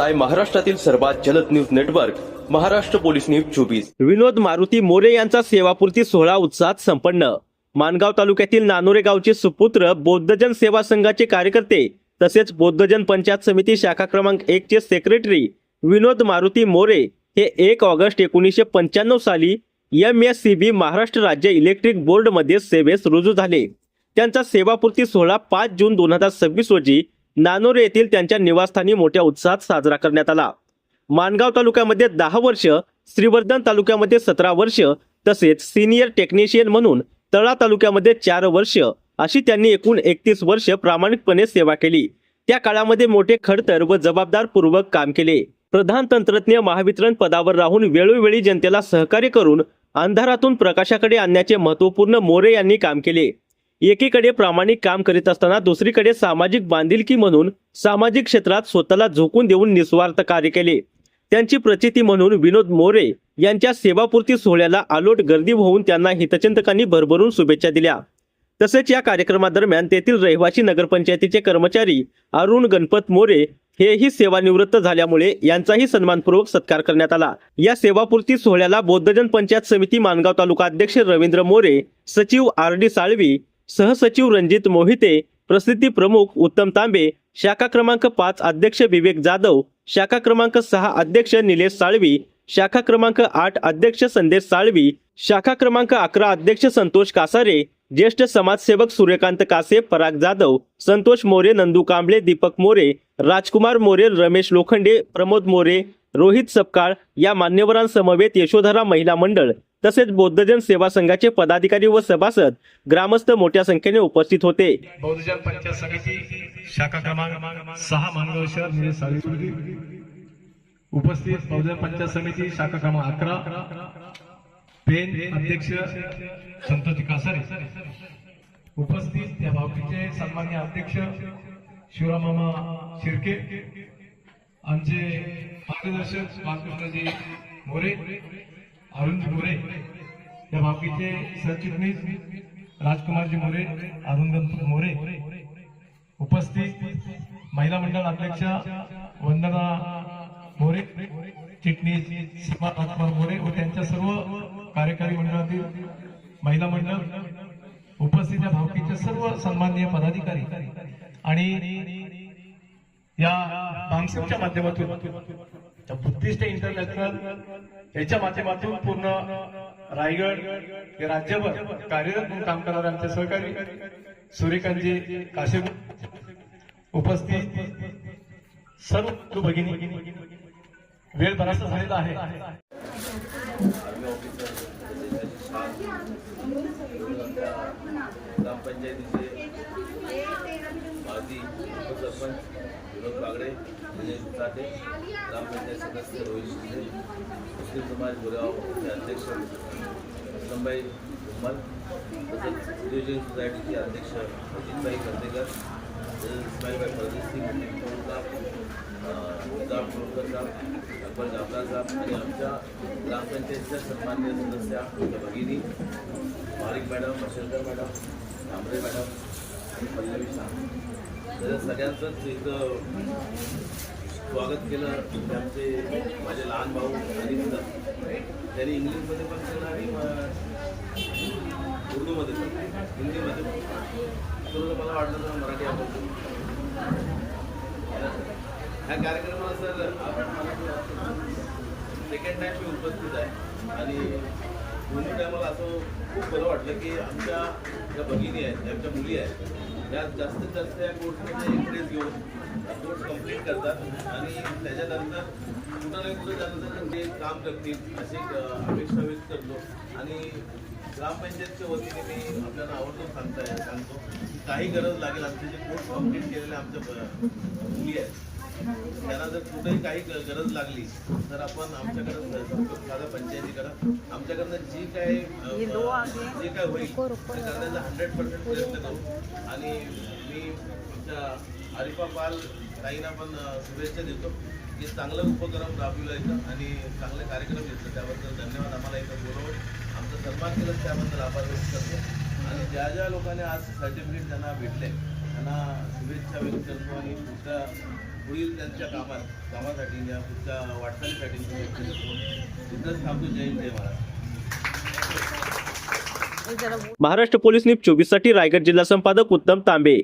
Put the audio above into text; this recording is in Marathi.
पाहताय महाराष्ट्रातील सर्वात जलद news network Maharashtra police news 24। विनोद मारुती मोरे यांचा सेवापूर्ती सोहळा उत्साहात संपन्न। माणगाव तालुक्यातील नानोरे गावचे सुपुत्र बौद्धजन सेवा संघाचे कार्यकर्ते तसेच बौद्धजन पंचायत समिती शाखा क्रमांक 1 चे सेक्रेटरी विनोद मारुती मोरे हे 1 ऑगस्ट 1995 साली MSCB महाराष्ट्र राज्य इलेक्ट्रिक बोर्ड मध्ये सेवेस रुजू झाले। त्यांचा सेवापूर्ती सोहळा 5 जून 2026 रोजी नानोरे येथील त्यांच्या निवासस्थानी मोठ्या उत्साहात साजरा करण्यात आला। माणगाव तालुक्यामध्ये 10 वर्ष, श्रीवर्धन तालुक्यामध्ये 17 वर्ष तसेच सिनियर टेक्निशियन म्हणून तळा तालुक्यामध्ये 4 वर्ष अशी त्यांनी एकूण 31 वर्ष प्रामाणिकपणे सेवा केली। त्या काळामध्ये मोठे खडतर व जबाबदारपूर्वक काम केले। प्रधान तंत्रज्ञ महावितरण पदावर राहून वेळोवेळी जनतेला सहकार्य करून अंधारातून प्रकाशाकडे आणण्याचे महत्त्वपूर्ण मोरे यांनी काम केले। एकीकडे प्रामाणिक काम करीत असताना दुसरीकडे सामाजिक बांधिलकी म्हणून सामाजिक क्षेत्रात स्वतःला झोकून देऊन निस्वार्थ कार्य केले। त्यांची प्रचिती म्हणून विनोद मोरे यांच्या सेवापूर्ती सोहळ्याला अलोट गर्दी होऊन त्यांना हितचिंतकांनी भरभरून शुभेच्छा दिल्या। तसेच या कार्यक्रमादरम्यान तेथील रहिवासी नगरपंचायतीचे कर्मचारी अरुण गणपत मोरे हेही सेवानिवृत्त झाल्यामुळे यांचाही सन्मानपूर्वक सत्कार करण्यात आला। या सेवापूर्ती सोहळ्याला बौद्धजन पंचायत समिती माणगाव तालुका अध्यक्ष रवींद्र मोरे, सचिव RD साळवी, सहसचिव रणजित मोहिते, प्रसिद्धी प्रमुख उत्तम तांबे, शाखा क्रमांक 5 अध्यक्ष विवेक जाधव, शाखा क्रमांक 6 अध्यक्ष निलेश साळवी, शाखा क्रमांक 8 अध्यक्ष संदेश साळवी, शाखा क्रमांक 11 अध्यक्ष संतोष कासारे, ज्येष्ठ समाजसेवक सूर्यकांत कासे, पराग जाधव, संतोष मोरे, नंदू कांबळे, दीपक मोरे, राजकुमार मोरे, रमेश लोखंडे, प्रमोद मोरे, रोहित सपकाळ या मान्यवरांसमवेत यशोधरा महिला मंडळ तसेच बौद्धजन सेवा संघाचे पदाधिकारी व सभासद ग्रामस्थ मोठ्या संख्येने उपस्थित होते। बौद्धजन पंचायत समिती शाखा क्रमांक 6 माणगाव शहर निलेश साळवी उपस्थित, बौद्धजन पंचायत समिती शाखा क्रमांक 11 पेन अध्यक्ष संतोष कासारे उपस्थित, त्या भावकीचे सन्माननीय अध्यक्ष शिवरामामा शिर्के, आमचे मार्गदर्शक बालकृष्णजी मोरे, अरुण मोरे, त्या भावकीचे सरचिटणीस राजकुमारजी मोरे, अरुण गणपत मोरे उपस्थित, महिला मंडळ अध्यक्षा वंदना मोरे, चिटणीस सीमा राजकुमार मोरे व त्यांच्या सर्व कार्यकारी मंडळातील महिला मंडळ उपस्थित, त्या भावकीच्या सर्व सन्माननीय पदाधिकारी आणि या बांगसिमच्या माध्यमातून बुद्धिस्ट इंटरनॅशनल याच्या माध्यमातून पूर्ण रायगड हे राज्यभर कार्यरत म्हणून काम करणारे आमचे सहकारी सूर्यकांतजी काशे उपस्थित, सर्व भगिनी, वेळ बराचसा झालेला आहे। ग्रामपंचायतीचे माजी उपसरपंच विनोद बागडे, दिनेश साठे, ग्रामपंचायत सदस्य रोहित शिंदे, मुस्लिम समाज गोरेगावचे अध्यक्ष असलमभाई उमर, तसेच बौद्धजन सोसायटीचे अध्यक्ष अजितभाई कर्तेकर, इस्माईलभाई परदेशी, निजाम कुलकर साहेब, अकबर जाफर साहेब आणि आमच्या ग्रामपंचायतीच्या सन्माननीय सदस्या भगिनी मारिक madam, Mashelkar madam, Kamble madam आणि पल्लवी शाह, तर सगळ्यांचंच इथं स्वागत केलं। आमचे माझे लहान भाऊ आणि त्यांनी इंग्लिशमध्ये पण केलं आणि उर्दूमध्ये पण, हिंदीमध्ये पण, तर मला वाटलं तर मराठी आवडतं। ह्या कार्यक्रमाला सर आपण सेकंड टाइम मी उपस्थित आहे आणि दोन्ही टायमाला असं खूप बरं वाटलं की आमच्या ज्या भगिनी आहेत, आमच्या मुली आहेत, त्या जास्तीत जास्त या कोर्समध्ये इंटरेस्ट घेऊन कोर्स कंप्लीट करतात आणि त्याच्यानंतर कुठं नाही कुठं त्यानंतर ते काम करतील अशी अपेक्षा व्यक्त करतो। आणि ग्रामपंचायतच्या वतीने मी आपल्याला आवर्जून सांगतो की काही गरज लागेल, आमचे जे कोर्स कंप्लीट केलेले आमच्या मुली आहेत त्यांना जर कुठेही काही गरज लागली तर आपण आमच्याकडं साधा पंचायतीकडं आमच्याकडनं जे काय होईल ते करण्याचा 100% प्रयत्न करू। आणि मी आमच्या आरिफा पाल ताईंना पण शुभेच्छा देतो की चांगलं उपक्रम राबविलं इथं आणि चांगले कार्यक्रम घेतले, त्याबद्दल धन्यवाद। आम्हाला इथं बोलवून आमचा सन्मान केलं त्याबद्दल आभार व्यक्त करतो। आणि ज्या ज्या लोकांनी आज सर्टिफिकेट त्यांना भेटले त्यांना शुभेच्छा व्यक्त करतो आणि पुढील त्यांच्या कामासाठी या पुढच्या वाटचालीसाठी मी व्यक्त करतो. इथंच थांबतो. जय हिंद, जय महाराष्ट्र. महाराष्ट्र पोलीस न्यूज 24 साठी रायगड जिल्हा संपादक उत्तम तांबे.